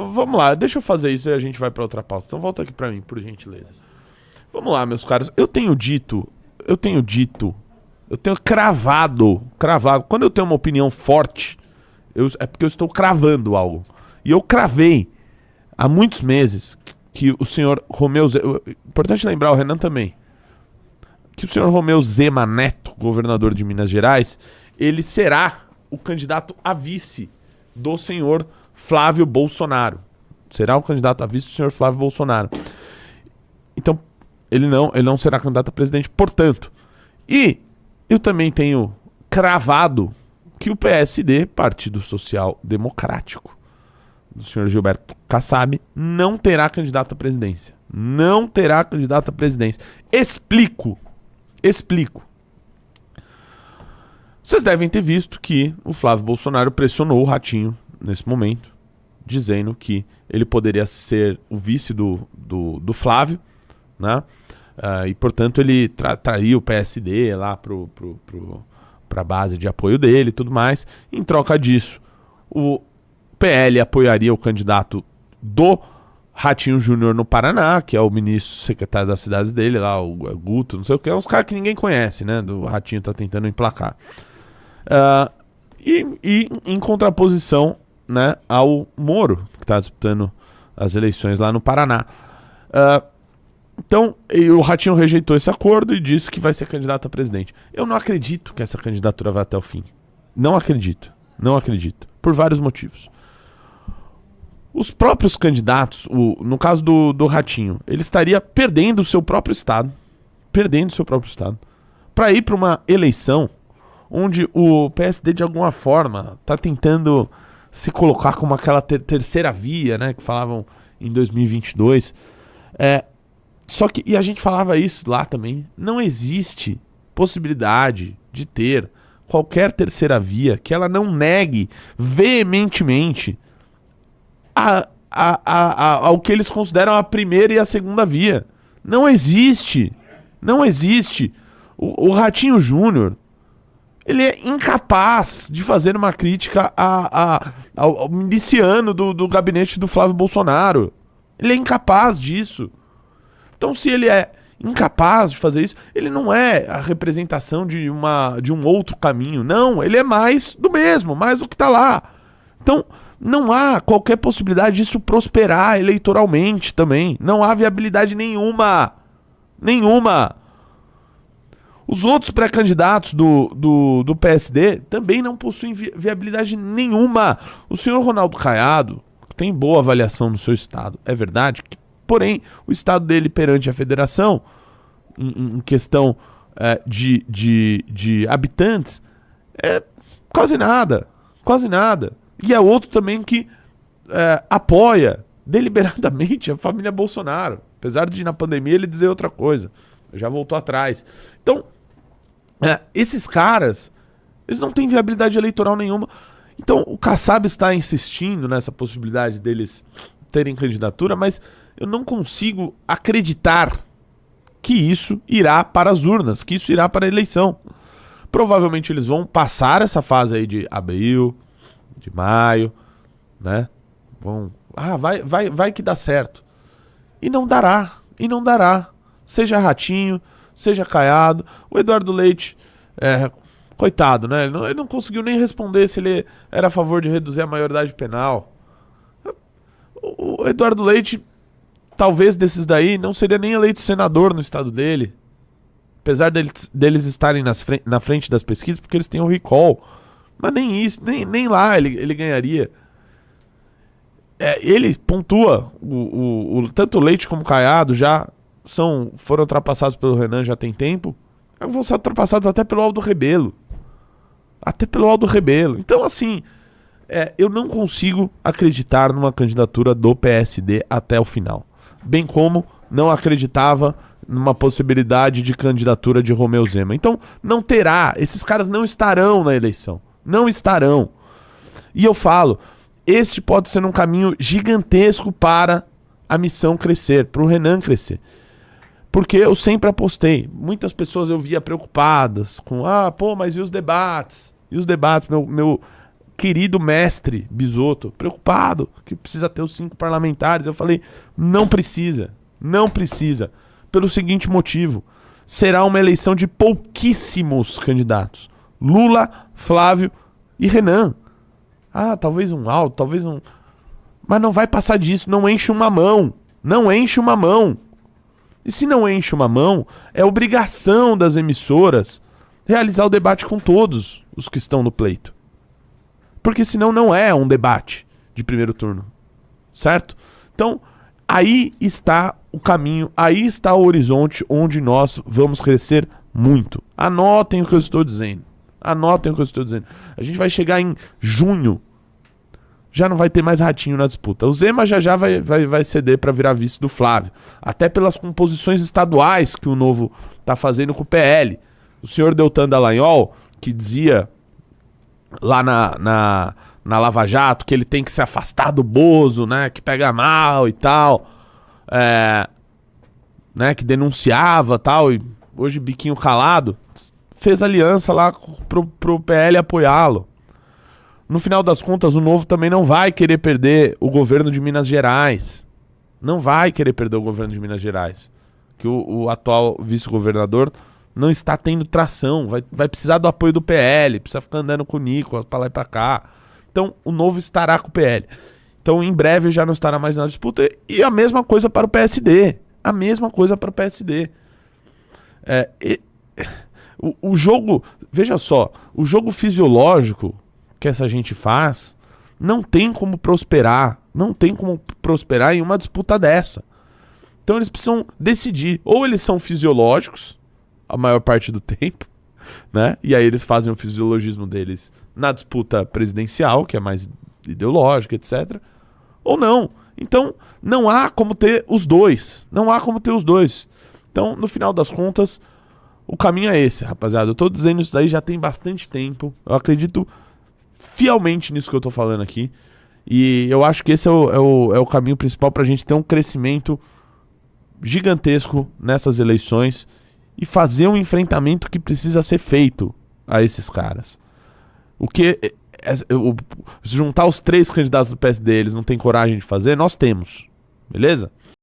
vamos lá, deixa eu fazer isso e a gente vai pra outra pauta. Então volta aqui pra mim, por gentileza. Vamos lá, meus caros. Eu tenho cravado. Quando eu tenho uma opinião forte, é porque eu estou cravando algo. E eu cravei há muitos meses que o senhor Romeu Zema... Importante lembrar, o Renan também. Que o senhor Romeu Zema Neto, governador de Minas Gerais, ele será o candidato a vice do senhor Flávio Bolsonaro. Será o candidato a vice do senhor Flávio Bolsonaro. Então, ele não será candidato a presidente, portanto. E eu também tenho cravado que o PSD, Partido Social Democrático, do senhor Gilberto Kassab, não terá candidato à presidência. Não terá candidato à presidência. Explico. Vocês devem ter visto que o Flávio Bolsonaro pressionou o Ratinho nesse momento, dizendo que ele poderia ser o vice do Flávio, né? E portanto ele traria o PSD lá para a base de apoio dele e tudo mais. Em troca disso, o PL apoiaria o candidato do Ratinho Júnior no Paraná, que é o ministro secretário das cidades dele lá, o Guto, não sei o que, é uns caras que ninguém conhece, né? O Ratinho tá tentando emplacar. E em contraposição, né, ao Moro, que está disputando as eleições lá no Paraná. Então, o Ratinho rejeitou esse acordo e disse que vai ser candidato a presidente. Eu não acredito que essa candidatura vá até o fim. Não acredito. Por vários motivos. Os próprios candidatos, no caso do Ratinho, ele estaria perdendo o seu próprio estado. Para ir para uma eleição onde o PSD, de alguma forma, está tentando se colocar como aquela terceira via, né, que falavam em 2022. Só que, e a gente falava isso lá também, não existe possibilidade de ter qualquer terceira via que ela não negue veementemente ao que eles consideram a primeira e a segunda via. Não existe. O Ratinho Júnior, ele é incapaz de fazer uma crítica ao miliciano do gabinete do Flávio Bolsonaro. Ele é incapaz disso. Então, se ele é incapaz de fazer isso, ele não é a representação de um outro caminho. Não, ele é mais do mesmo, mais do que está lá. Então, não há qualquer possibilidade disso prosperar eleitoralmente também. Não há viabilidade nenhuma. Os outros pré-candidatos do PSD também não possuem viabilidade nenhuma. O senhor Ronaldo Caiado tem boa avaliação no seu estado, é verdade. Porém, o estado dele perante a federação, em questão de habitantes, é quase nada. E é outro também que apoia deliberadamente a família Bolsonaro. Apesar de, na pandemia, ele dizer outra coisa. Já voltou atrás. Então, esses caras, eles não têm viabilidade eleitoral nenhuma. Então, o Kassab está insistindo nessa possibilidade deles terem candidatura, mas eu não consigo acreditar que isso irá para as urnas, que isso irá para a eleição. Provavelmente eles vão passar essa fase aí de abril, de maio, né? Vai que dá certo. E não dará. Seja Ratinho, seja Caiado. O Eduardo Leite, coitado, né? Ele não conseguiu nem responder se ele era a favor de reduzir a maioridade penal. O Eduardo Leite, talvez desses daí, não seria nem eleito senador no estado dele. Apesar deles estarem na frente das pesquisas, porque eles têm o recall. Mas nem isso, nem lá ele ganharia. Ele pontua, tanto o Leite como o Caiado já foram ultrapassados pelo Renan já tem tempo. Vão ser ultrapassados até pelo Aldo Rebelo. Então, assim, eu não consigo acreditar numa candidatura do PSD até o final. Bem como não acreditava numa possibilidade de candidatura de Romeu Zema. Então, não terá. Esses caras não estarão na eleição. Não estarão. E eu falo, este pode ser um caminho gigantesco para a missão crescer, para o Renan crescer. Porque eu sempre apostei. Muitas pessoas eu via preocupadas com, mas e os debates? querido mestre Bisotto, preocupado que precisa ter os 5 parlamentares. Eu falei, não precisa, não precisa. Pelo seguinte motivo, será uma eleição de pouquíssimos candidatos. Lula, Flávio e Renan. Ah, talvez um Aldo, talvez um... Mas não vai passar disso, não enche uma mão. Não enche uma mão. E se não enche uma mão, é obrigação das emissoras realizar o debate com todos os que estão no pleito. Porque senão não é um debate de primeiro turno. Certo? Então, aí está o caminho, aí está o horizonte onde nós vamos crescer muito. Anotem o que eu estou dizendo. Anotem o que eu estou dizendo. A gente vai chegar em junho, já não vai ter mais ratinho na disputa. O Zema já vai ceder para virar vice do Flávio. Até pelas composições estaduais que o Novo está fazendo com o PL. O senhor Deltan Dallagnol, que dizia lá na Lava Jato que ele tem que se afastar do Bozo, né, que pega mal e tal, né, que denunciava tal, e hoje biquinho calado, fez aliança lá pro PL apoiá-lo. No final das contas, o Novo também não vai querer perder o governo de Minas Gerais. Não vai querer perder o governo de Minas Gerais. Que o atual vice-governador não está tendo tração. Vai precisar do apoio do PL. Precisa ficar andando com o Nicolas pra lá e pra cá. Então, o Novo estará com o PL. Então, em breve, já não estará mais na disputa. E a mesma coisa para o PSD. A mesma coisa para o PSD. O jogo... Veja só. O jogo fisiológico que essa gente faz não tem como prosperar. Não tem como prosperar em uma disputa dessa. Então, eles precisam decidir. Ou eles são fisiológicos a maior parte do tempo, né? E aí eles fazem o fisiologismo deles na disputa presidencial, que é mais ideológica, etc. Ou não. Então, não há como ter os dois. Não há como ter os dois. Então, no final das contas, o caminho é esse, rapaziada. Eu tô dizendo isso daí já tem bastante tempo. Eu acredito fielmente nisso que eu tô falando aqui. E eu acho que esse é o caminho principal pra gente ter um crescimento gigantesco nessas eleições e fazer um enfrentamento que precisa ser feito a esses caras. Se juntar os 3 candidatos do PSD, eles não têm coragem de fazer, nós temos. Beleza?